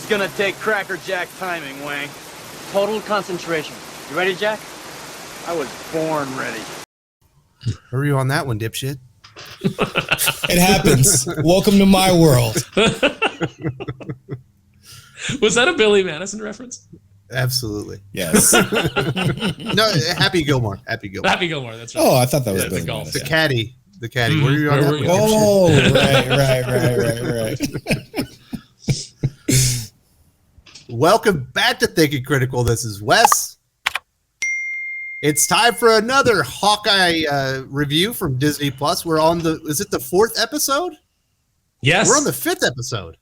is gonna take Cracker Jack timing, Wang. Total concentration. You ready, Jack? I was born ready. Hurry on that one, dipshit. It happens. Welcome to my world. Was that a Billy Madison reference? Absolutely. Yes. No, Happy Gilmore. Happy Gilmore. Happy Gilmore, that's right. Oh, I thought that was Billy golf. Madison. The caddy. The caddy. Where are you on that one? Oh, right. Welcome back to Thinking Critical. This is Wes. It's time for another Hawkeye review from Disney Plus. We're on is it the 4th episode? Yes. We're on the 5th episode.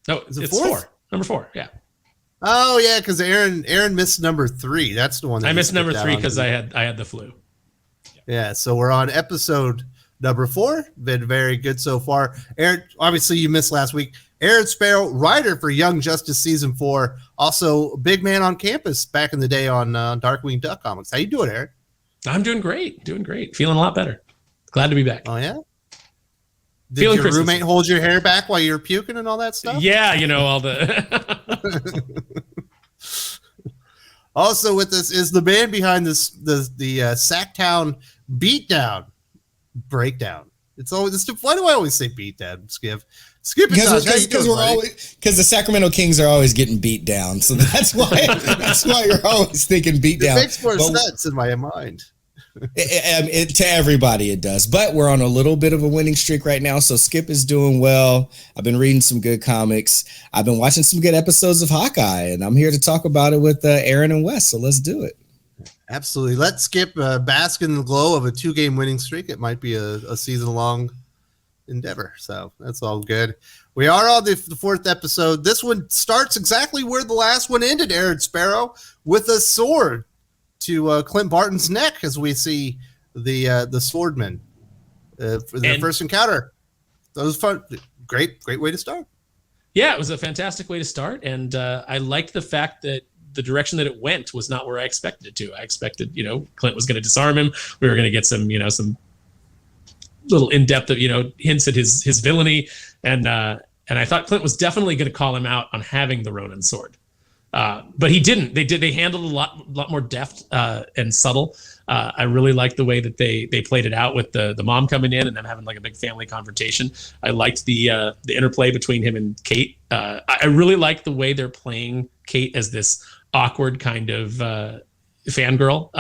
No, is it it's 4th? 4. Number 4, yeah. Oh yeah, because Aaron missed number 3. That's the one that I missed number 3 because I had the flu. Yeah, so we're on episode number 4. Been very good so far. Aaron, obviously you missed last week. Aaron Sparrow, writer for Young Justice Season 4, also big man on campus back in the day on Darkwing Duck Comics. How you doing, Aaron? I'm doing great. Feeling a lot better. Glad to be back. Oh, yeah? Did Feeling your Christmas. roommate hold your hair back while you were puking and all that stuff? Yeah, all the... Also with us is the man behind the Sacktown Beatdown Breakdown. It's always why do I always say beatdown, Skip? Skip it, because the Sacramento Kings are always getting beat down, so that's why you're always thinking beat down. It makes more sense in my mind. To everybody it does, but we're on a little bit of a winning streak right now, so Skip is doing well. I've been reading some good comics. I've been watching some good episodes of Hawkeye, and I'm here to talk about it with Aaron and Wes, so let's do it. Absolutely. Let Skip bask in the glow of a 2-game winning streak. It might be a season-long endeavor, so that's all good. We are on the 4th episode. This one starts exactly where the last one ended, Aaron Sparrow, with a sword to Clint Barton's neck as we see the swordman for their first encounter. That was fun. Great way to start. Yeah, it was a fantastic way to start, and I liked the fact that the direction that it went was not where I expected it to. I expected, Clint was going to disarm him. We were going to get some, some little in-depth of, hints at his villainy, and I thought Clint was definitely going to call him out on having the Ronin sword. But he didn't. They handled it a lot more deft and subtle. I really liked the way that they played it out with the mom coming in and them having like a big family confrontation. I liked the interplay between him and Kate. I really liked the way they're playing Kate as this awkward kind of fangirl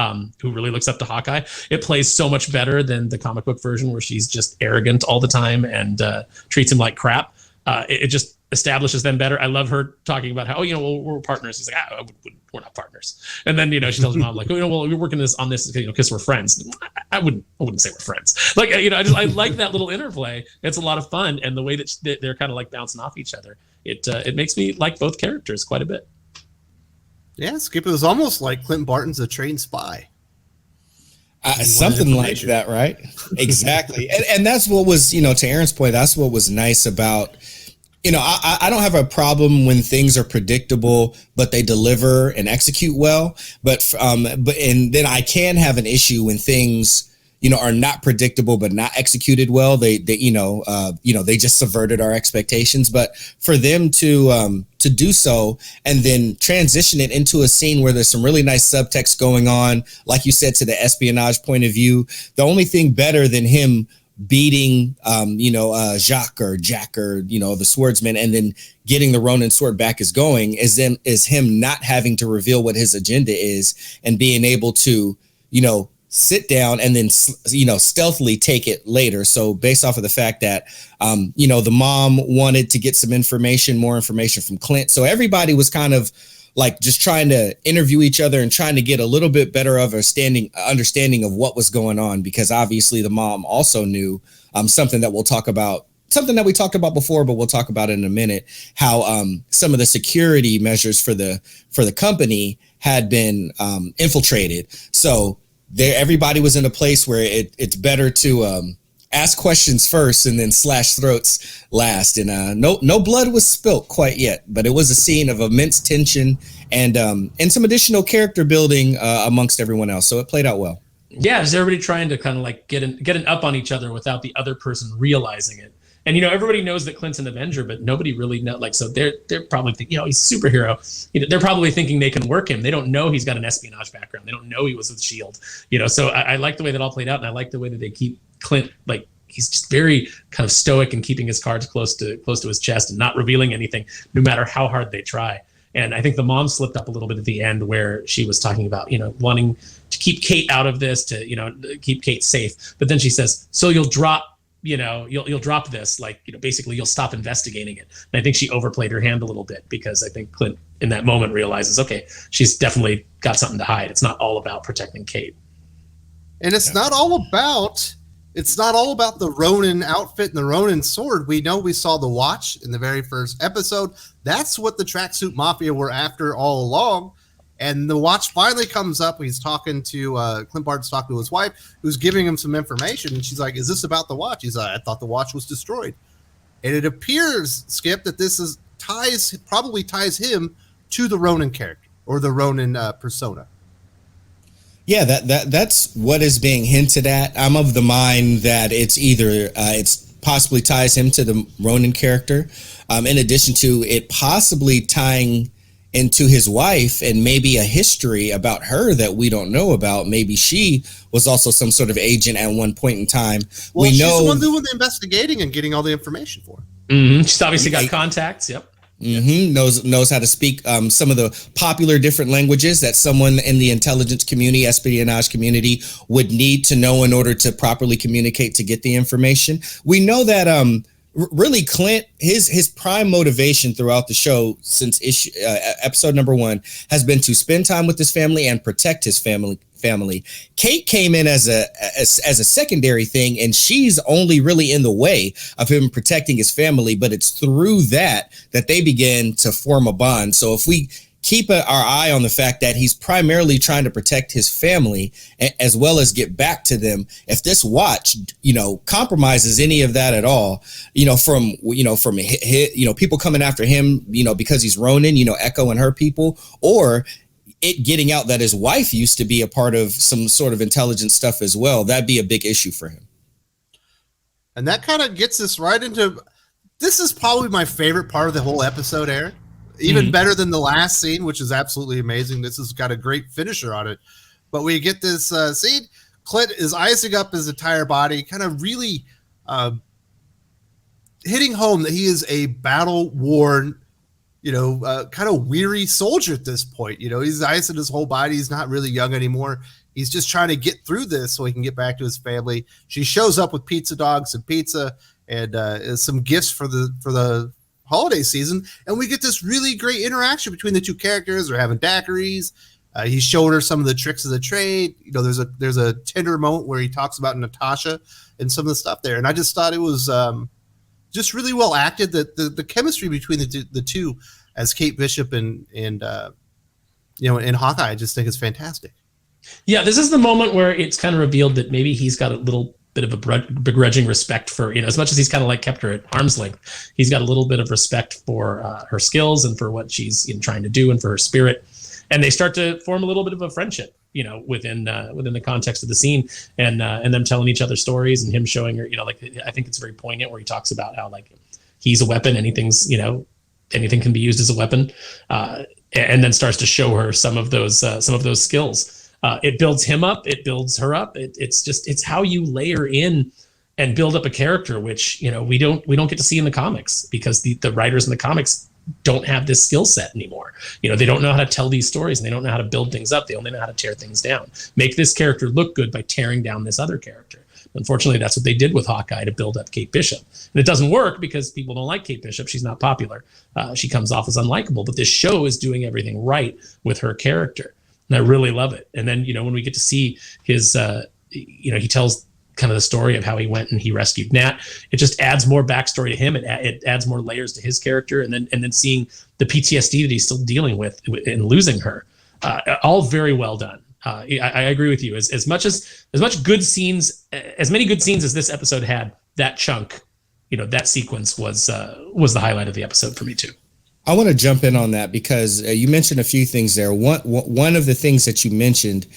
who really looks up to Hawkeye. It plays so much better than the comic book version where she's just arrogant all the time and treats him like crap. It just establishes them better. I love her talking about how, we're partners. He's like, we're not partners. And then, she tells him, like, we're working on this, because we're friends. I wouldn't say we're friends. Like, I like that little interplay. It's a lot of fun. And the way that they're kind of like bouncing off each other, it makes me like both characters quite a bit. Yeah, Skip, it was almost like Clint Barton's a trained spy. Something like that, right? Exactly. and that's what was, to Aaron's point, that's what was nice about, I don't have a problem when things are predictable, but they deliver and execute well. But then I can have an issue when things, are not predictable, but not executed well. They just subverted our expectations. But for them to do so and then transition it into a scene where there's some really nice subtext going on, like you said, to the espionage point of view, the only thing better than him beating, Jacques or Jack or, the swordsman and then getting the Ronin sword back is him not having to reveal what his agenda is and being able to, sit down and then, stealthily take it later. So based off of the fact that, the mom wanted to get some more information from Clint. So everybody was kind of like just trying to interview each other and trying to get a little bit better of understanding of what was going on, because obviously the mom also knew something that we talked about before, but we'll talk about it in a minute, how some of the security measures for the company had been infiltrated. So everybody was in a place where it's better to ask questions first and then slash throats last. And no blood was spilt quite yet, but it was a scene of immense tension and some additional character building amongst everyone else. So it played out well. Yeah, is everybody trying to kind of like get an up on each other without the other person realizing it? And everybody knows that Clint's an Avenger, but nobody really know. Like, so they're probably thinking, he's a superhero. They're probably thinking they can work him. They don't know he's got an espionage background. They don't know he was with Shield. So I like the way that all played out, and I like the way that they keep Clint, like, he's just very kind of stoic and keeping his cards close to his chest and not revealing anything, no matter how hard they try. And I think the mom slipped up a little bit at the end, where she was talking about, wanting to keep Kate out of this, to keep Kate safe. But then she says, "So you'll drop, you'll drop this, like, basically you'll stop investigating it." And I think she overplayed her hand a little bit, because I think Clint in that moment realizes, okay, she's definitely got something to hide. It's not all about protecting Kate. And it's not all about the Ronin outfit and the Ronin sword. We know we saw the watch in the very first episode. That's what the tracksuit mafia were after all along. And the watch finally comes up. He's talking to Clint Barton's talking to his wife, who's giving him some information. And she's like, "Is this about the watch?" He's like, "I thought the watch was destroyed." And it appears, Skip, that this probably ties him to the Ronin character, or the Ronin persona. Yeah, that's what is being hinted at. I'm of the mind that it's either it's possibly ties him to the Ronin character, in addition to it possibly tying into his wife and maybe a history about her that we don't know about. Maybe she was also some sort of agent at one point in time. Well, she's the one doing the investigating and getting all the information for him. Mm-hmm. She's obviously got contacts. Yep. Mm-hmm. Knows how to speak some of the popular different languages that someone in the intelligence community, espionage community, would need to know in order to properly communicate to get the information. We know that really Clint, his prime motivation throughout the show since episode number 1 has been to spend time with his family and protect his family. Kate came in as a secondary thing, and she's only really in the way of him protecting his family, but it's through that they begin to form a bond. So if we keep our eye on the fact that he's primarily trying to protect his family as well as get back to them, if this watch, compromises any of that at all, from people coming after him, because he's Ronin, Echo and her people, or it getting out that his wife used to be a part of some sort of intelligence stuff as well, that'd be a big issue for him. And that kind of gets us right into, this is probably my favorite part of the whole episode, Aaron. Even better than the last scene, which is absolutely amazing. This has got a great finisher on it. But we get this scene. Clint is icing up his entire body, kind of really hitting home that he is a battle-worn, kind of weary soldier at this point. He's icing his whole body. He's not really young anymore. He's just trying to get through this so he can get back to his family. She shows up with pizza dogs and pizza and some gifts for the holiday season, and we get this really great interaction between the two characters. They're having daiquiris. He's showing her some of the tricks of the trade. There's a tender moment where he talks about Natasha and some of the stuff there, and I just thought it was just really well acted. The chemistry between the two as Kate Bishop and Hawkeye, I just think is fantastic. Yeah, this is the moment where it's kind of revealed that maybe he's got a little bit of a begrudging respect for, as much as he's kind of like kept her at arm's length, he's got a little bit of respect for her skills and for what she's trying to do and for her spirit. And they start to form a little bit of a friendship, within the context of the scene, and them telling each other stories and him showing her, I think it's very poignant where he talks about how, like, he's a weapon, anything can be used as a weapon, and then starts to show her some of those skills. It builds him up. It builds her up. It's how you layer in and build up a character, which, we don't get to see in the comics, because the writers in the comics don't have this skill set anymore. They don't know how to tell these stories, and they don't know how to build things up. They only know how to tear things down. Make this character look good by tearing down this other character. Unfortunately, that's what they did with Hawkeye to build up Kate Bishop. And it doesn't work because people don't like Kate Bishop. She's not popular. She comes off as unlikable, but this show is doing everything right with her character. And I really love it. And then, when we get to see his, he tells kind of the story of how he went and he rescued Nat, it just adds more backstory to him. It adds more layers to his character. And then seeing the PTSD that he's still dealing with in losing her, all very well done. I agree with you. As many good scenes as this episode had, that chunk, that sequence was the highlight of the episode for me too. I want to jump in on that because you mentioned a few things there. One of the things that you mentioned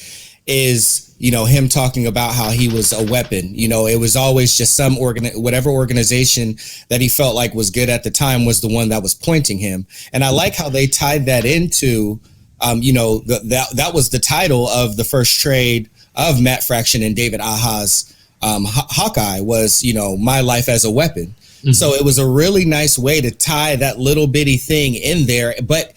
is, you know, him talking about how he was a weapon. You know, it was always just some whatever organization that he felt like was good at the time was the one that was pointing him. And I like how they tied that into, you know, that was the title of the first trade of Matt Fraction and David Aja's Hawkeye was, you know, my life as a weapon. Mm-hmm. So it was a really nice way to tie that little bitty thing in there. But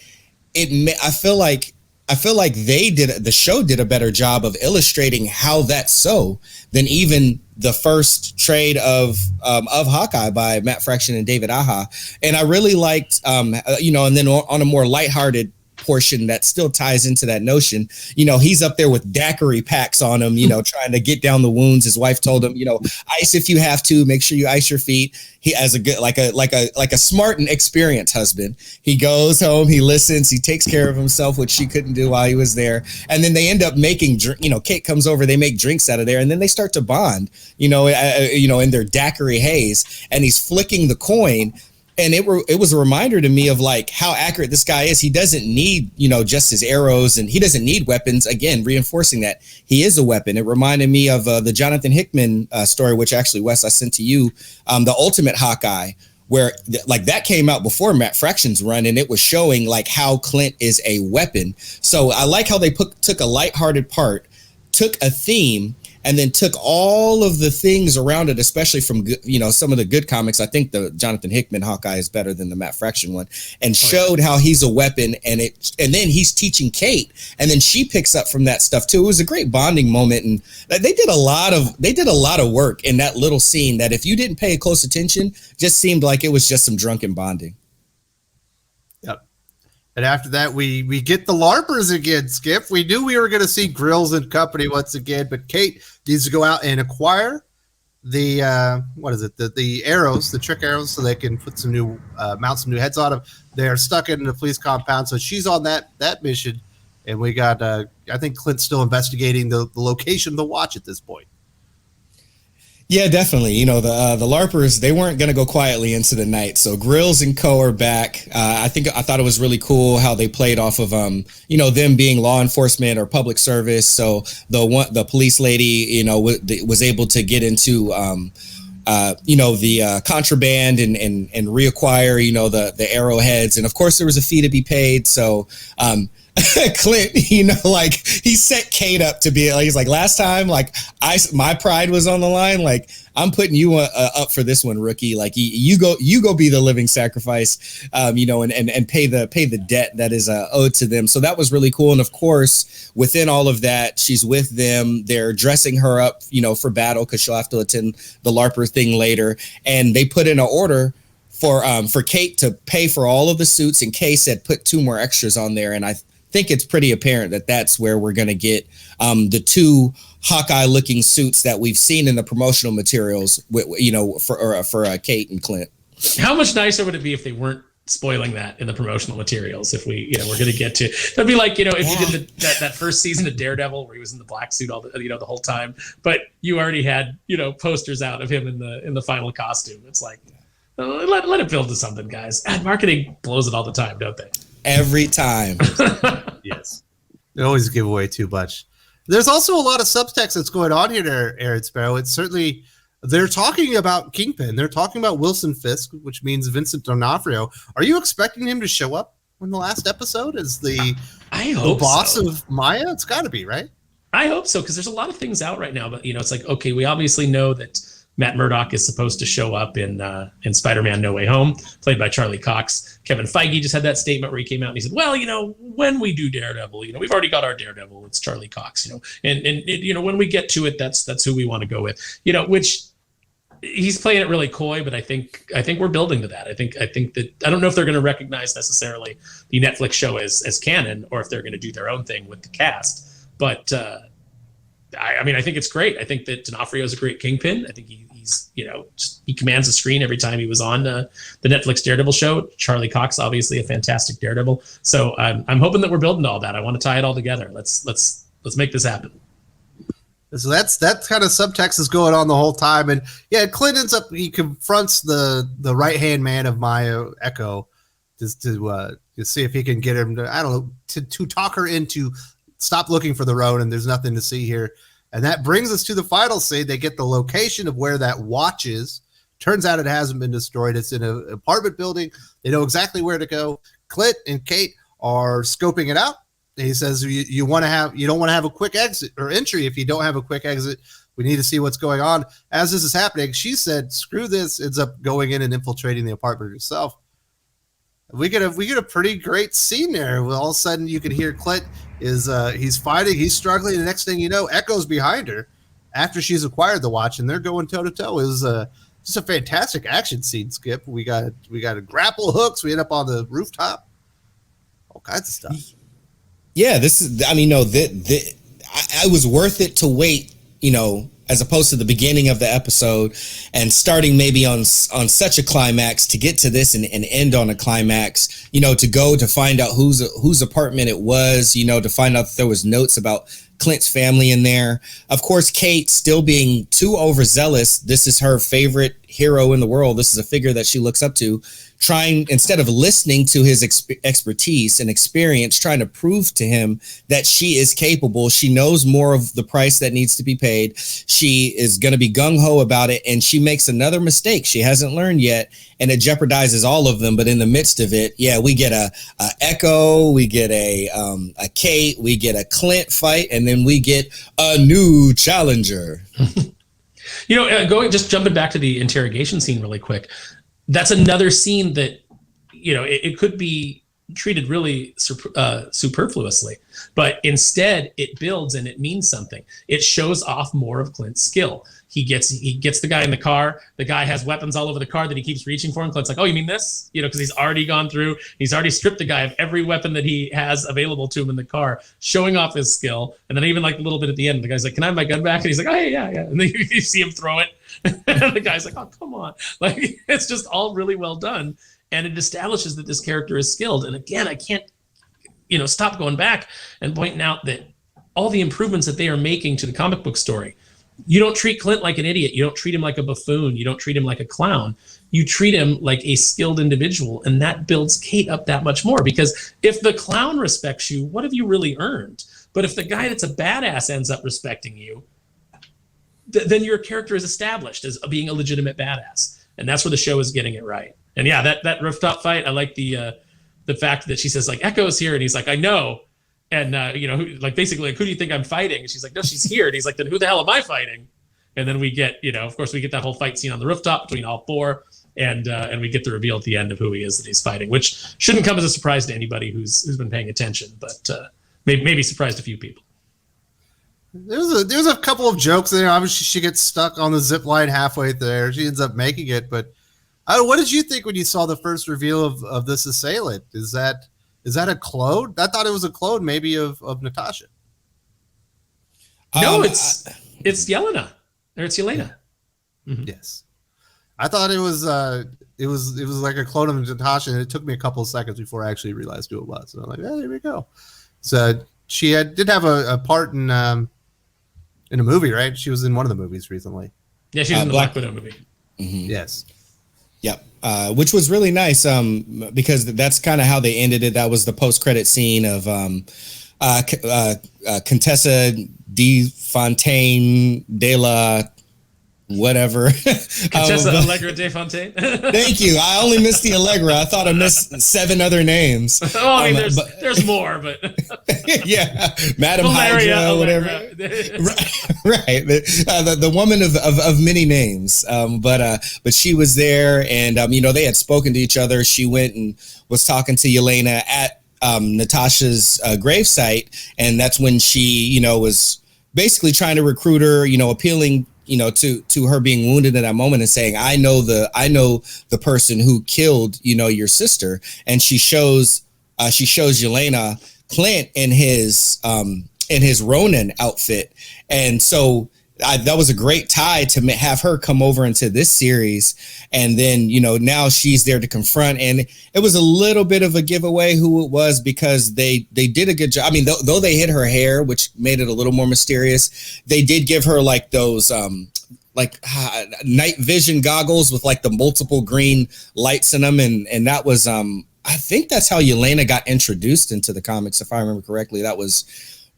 I feel like the show did a better job of illustrating how that's so than even the first trade of Hawkeye by Matt Fraction and David Aja. And I really liked, you know, and then on a more lighthearted portion that still ties into that notion, you know, he's up there with daiquiri packs on him, you know, trying to get down the wounds. His wife told him, you know, ice if you have to, make sure you ice your feet. He has a good, like a smart and experienced husband. He goes home, he listens, he takes care of himself, which she couldn't do while he was there. And then they end up making, you know, Kate comes over, they make drinks out of there, and then they start to bond, you know, in their daiquiri haze, and he's flicking the coin. And it was a reminder to me of like how accurate this guy is. He doesn't need, you know, just his arrows, and he doesn't need weapons. Again, reinforcing that he is a weapon. It reminded me of the Jonathan Hickman story, which actually, Wes, I sent to you, the Ultimate Hawkeye, where like that came out before Matt Fraction's run, and it was showing like how Clint is a weapon. So I like how they took a lighthearted part, took a theme, and then took all of the things around it, especially from, you know, some of the good comics. I think the Jonathan Hickman Hawkeye is better than the Matt Fraction one, and showed how he's a weapon. And then he's teaching Kate, and then she picks up from that stuff too. It was a great bonding moment, and they did a lot of work in that little scene that if you didn't pay close attention, just seemed like it was just some drunken bonding. Yep. And after that, we get the LARPers again, Skip. We knew we were going to see Grills and company once again, but Kate needs to go out and acquire the the arrows, the trick arrows, so they can put some new mount some new heads on them. They are stuck in the police compound, so she's on that mission. And we got I think Clint's still investigating the location of the watch at this point. Yeah, definitely. You know, the LARPers, they weren't going to go quietly into the night. So Grills and Co are back. I thought it was really cool how they played off of, you know, them being law enforcement or public service. So the police lady, you know, was able to get into, you know, the contraband and reacquire, you know, the arrowheads. And of course there was a fee to be paid. So, Clint, you know, like he set Kate up to be like, he's like, last time, like my pride was on the line. Like, I'm putting you up for this one, rookie. Like you go be the living sacrifice, you know, and pay the debt that is owed to them. So that was really cool. And of course, within all of that, she's with them. They're dressing her up, you know, for battle, cause she'll have to attend the LARPer thing later. And they put in an order for Kate to pay for all of the suits, and Kay said put 2 more extras on there. And I think it's pretty apparent that that's where we're going to get the 2 Hawkeye looking suits that we've seen in the promotional materials, you know, for Kate and Clint. How much nicer would it be if they weren't spoiling that in the promotional materials? If we, you know, we're going to get to, that'd be like, you know, if you did that first season of Daredevil where he was in the black suit the whole time, but you already had, you know, posters out of him in the final costume. It's like, let it build to something, guys. Ad marketing blows it all the time, don't they? Every time. Yes. They always give away too much. There's also a lot of subtext that's going on here there, Aaron Sparrow. It's certainly, they're talking about Kingpin. They're talking about Wilson Fisk, which means Vincent D'Onofrio. Are you expecting him to show up in the last episode as the boss of Maya? It's got to be, right? I hope so, because there's a lot of things out right now. But, you know, it's like, okay, we obviously know that Matt Murdock is supposed to show up in Spider-Man No Way Home, played by Charlie Cox. Kevin Feige just had that statement where he came out and he said, well, you know, when we do Daredevil, you know, we've already got our Daredevil. It's Charlie Cox, you know, and you know, when we get to it, that's who we want to go with, you know, which he's playing it really coy, but I think we're building to that. I think that, I don't know if they're going to recognize necessarily the Netflix show as canon, or if they're going to do their own thing with the cast. But I mean, I think it's great. I think that D'Onofrio is a great Kingpin. I think he's, you know, he commands the screen every time he was on the Netflix Daredevil show. Charlie Cox, obviously a fantastic Daredevil. So I'm hoping that we're building all that. I want to tie it all together. Let's make this happen. So that kind of subtext is going on the whole time. And yeah, Clint ends up, he confronts the right-hand man of Maya, Echo, just to see if he can get him to, I don't know, to talk her into stop looking for the Ronin. There's nothing to see here. And that brings us to the final scene. They get the location of where that watch is. Turns out it hasn't been destroyed. It's in an apartment building. They know exactly where to go. Clint and Kate are scoping it out. And he says, you don't want to have a quick exit or entry. If you don't have a quick exit, we need to see what's going on. As this is happening, she said, screw this, ends up going in and infiltrating the apartment herself. We get a pretty great scene there. All of a sudden you can hear Clint is he's fighting, he's struggling. The next thing you know, Echo's behind her after she's acquired the watch, and they're going toe to toe. It was just a fantastic action scene, Skip. We got a grapple hooks. We end up on the rooftop. All kinds of stuff. Yeah, this is. I mean, no, I was worth it to wait. As opposed to the beginning of the episode and starting maybe on such a climax to get to this and end on a climax. To go to find out whose apartment it was. To find out that there was notes about Clint's family in there. Of course, Kate still being too overzealous. This is her favorite hero in the world. This is a figure that she looks up to. Trying, instead of listening to his expertise and experience, trying to prove to him that she is capable. She knows more of the price that needs to be paid. She is going to be gung-ho about it, and she makes another mistake she hasn't learned yet, and it jeopardizes all of them. But in the midst of it, we get a Echo, we get a Kate, we get a Clint fight, and then we get a new challenger. Jumping back to the interrogation scene really quick. That's another scene that, it could be treated really superfluously, but instead it builds and it means something. It shows off more of Clint's skill. He gets the guy in the car. The guy has weapons all over the car that he keeps reaching for. And Clint's like, oh, you mean this? Because he's already gone through. He's already stripped the guy of every weapon that he has available to him in the car, showing off his skill. And then even like a little bit at the end, the guy's like, can I have my gun back? And he's like, oh, yeah. And then you see him throw it. And the guy's like, oh, come on. Like, it's just all really well done. And it establishes that this character is skilled. And again, I can't, stop going back and pointing out that all the improvements that they are making to the comic book story. You don't treat Clint like an idiot. You don't treat him like a buffoon. You don't treat him like a clown. You treat him like a skilled individual. And that builds Kate up that much more. Because if the clown respects you, what have you really earned? But if the guy that's a badass ends up respecting you, then your character is established as being a legitimate badass. And that's where the show is getting it right. And yeah, that rooftop fight, I like the fact that she says, like, Echo's here. And he's like, I know. And, basically, like, who do you think I'm fighting? And she's like, no, she's here. And he's like, then who the hell am I fighting? And then we get, of course, we get that whole fight scene on the rooftop between all four. And we get the reveal at the end of who he is that he's fighting, which shouldn't come as a surprise to anybody who's been paying attention, but maybe surprised a few people. There's a couple of jokes there. Obviously, she gets stuck on the zip line halfway there. She ends up making it. But what did you think when you saw the first reveal of this assailant? Is that a clone? I thought it was a clone, maybe of Natasha. No, it's Yelena. Or it's Yelena. Mm-hmm. Yes, I thought it was like a clone of Natasha, and it took me a couple of seconds before I actually realized who it was. So I'm like, there we go. So she did have a part in a movie, right? She was in one of the movies recently. Yeah, she was in the Black Widow movie. Mm-hmm. Yes. Yep. Which was really nice because that's kind of how they ended it. That was the post-credit scene of Contessa de Fontaine de la whatever. Contessa Allegra de Fontaine. Thank you. I only missed the Allegra. I thought I missed 7 other names. Oh, I mean, there's more, but yeah, Madam Hydra, whatever. Right. The woman of many names. But she was there, and they had spoken to each other. She went and was talking to Yelena at Natasha's gravesite, and that's when she, was basically trying to recruit her, appealing, to her being wounded in that moment and saying, I know the person who killed, your sister. And she shows Yelena Clint in his Ronin outfit. And so that was a great tie to have her come over into this series. And then, now she's there to confront. And it was a little bit of a giveaway who it was because they did a good job. I mean, though they hid her hair, which made it a little more mysterious, they did give her like those night vision goggles with like the multiple green lights in them. And that was, I think that's how Yelena got introduced into the comics. If I remember correctly, that was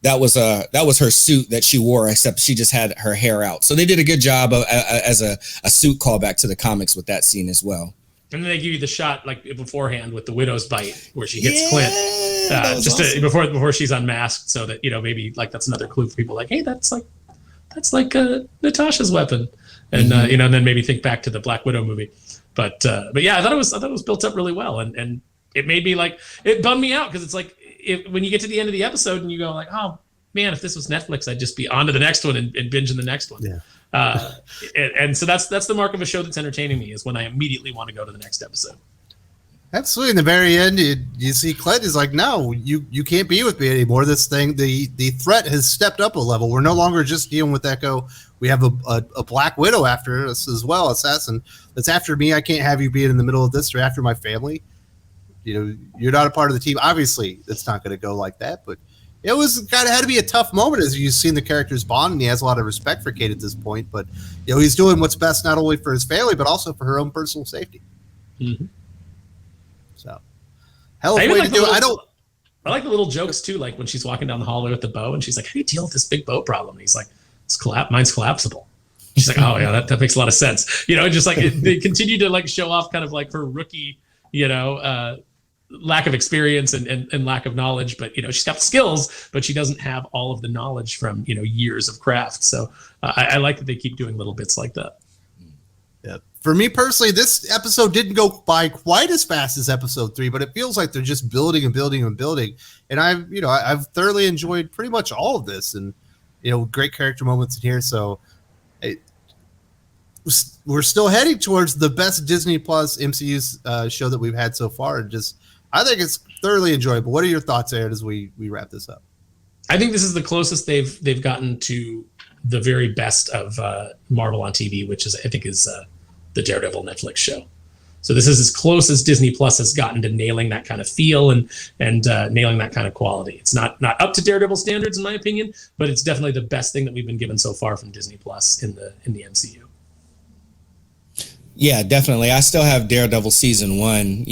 that was her suit that she wore, except she just had her hair out. So they did a good job of, as a suit callback to the comics with that scene as well. And then they give you the shot like beforehand with the widow's bite where she hits Clint just awesome. Before she's unmasked, so that maybe like that's another clue for people like, hey, that's like Natasha's weapon, and and then maybe think back to the Black Widow movie. But yeah, I thought it was built up really well, and it made me like, it bummed me out because it's like when you get to the end of the episode and you go like, oh man, if this was Netflix, I'd just be on to the next one and binge in the next one. Yeah. And so that's the mark of a show that's entertaining me, is when I immediately want to go to the next episode. Absolutely. In the very end, you see Clint is like, no, you can't be with me anymore. This thing, the threat has stepped up a level. We're no longer just dealing with Echo. We have a Black Widow after us as well, assassin that's after me. I can't have you being in the middle of this or after my family. You're not a part of the team. Obviously, it's not going to go like that, but it was had to be a tough moment as you've seen the characters bond, and he has a lot of respect for Kate at this point. But he's doing what's best not only for his family but also for her own personal safety. Mm-hmm. So, hell of a way to do it. I like the little jokes too, like when she's walking down the hallway with the bow, and she's like, "How do you deal with this big bow problem?" And he's like, "Mine's collapsible." She's like, "Oh yeah, that makes a lot of sense." Just like they continue to like show off kind of like her rookie, lack of experience and lack of knowledge, but she's got the skills, but she doesn't have all of the knowledge from years of craft. So I like that they keep doing little bits like that. Yeah, for me personally, this episode didn't go by quite as fast as episode 3, but it feels like they're just building and building and building. And I've thoroughly enjoyed pretty much all of this, and great character moments in here. So we're still heading towards the best Disney Plus MCU show that we've had so far, and I think it's thoroughly enjoyable. What are your thoughts, Aaron, as we wrap this up? I think this is the closest they've gotten to the very best of Marvel on TV, which I think is the Daredevil Netflix show. So this is as close as Disney Plus has gotten to nailing that kind of feel and nailing that kind of quality. It's not up to Daredevil standards in my opinion, but it's definitely the best thing that we've been given so far from Disney Plus in the MCU. Yeah, definitely. I still have Daredevil season 1,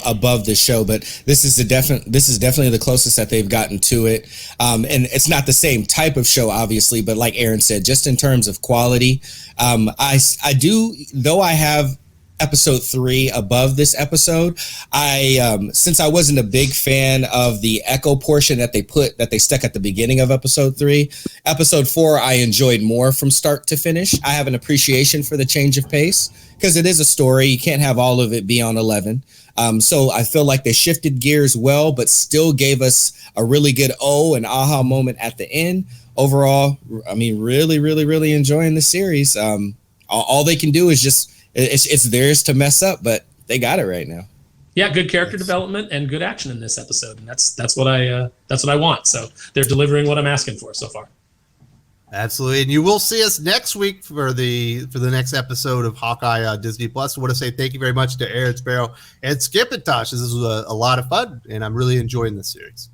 above the show, but this is definitely the closest that they've gotten to it. And it's not the same type of show, obviously, but like Aaron said, just in terms of quality, I do, though I have episode 3 above this episode, since I wasn't a big fan of the Echo portion that they stuck at the beginning of episode 3, episode 4 I enjoyed more from start to finish. I have an appreciation for the change of pace because it is a story. You can't have all of it be on 11. So I feel like they shifted gears well, but still gave us a really good and aha moment at the end. Overall, I mean, really, really, really enjoying the series. All they can do is just it's theirs to mess up, but they got it right now. Yeah, good character development and good action in this episode, and that's what I want. So they're delivering what I'm asking for so far. Absolutely, and you will see us next week for the next episode of Hawkeye on Disney Plus. I want to say thank you very much to Aaron Sparrow and Skip and Tosh. This was a lot of fun, and I'm really enjoying this series.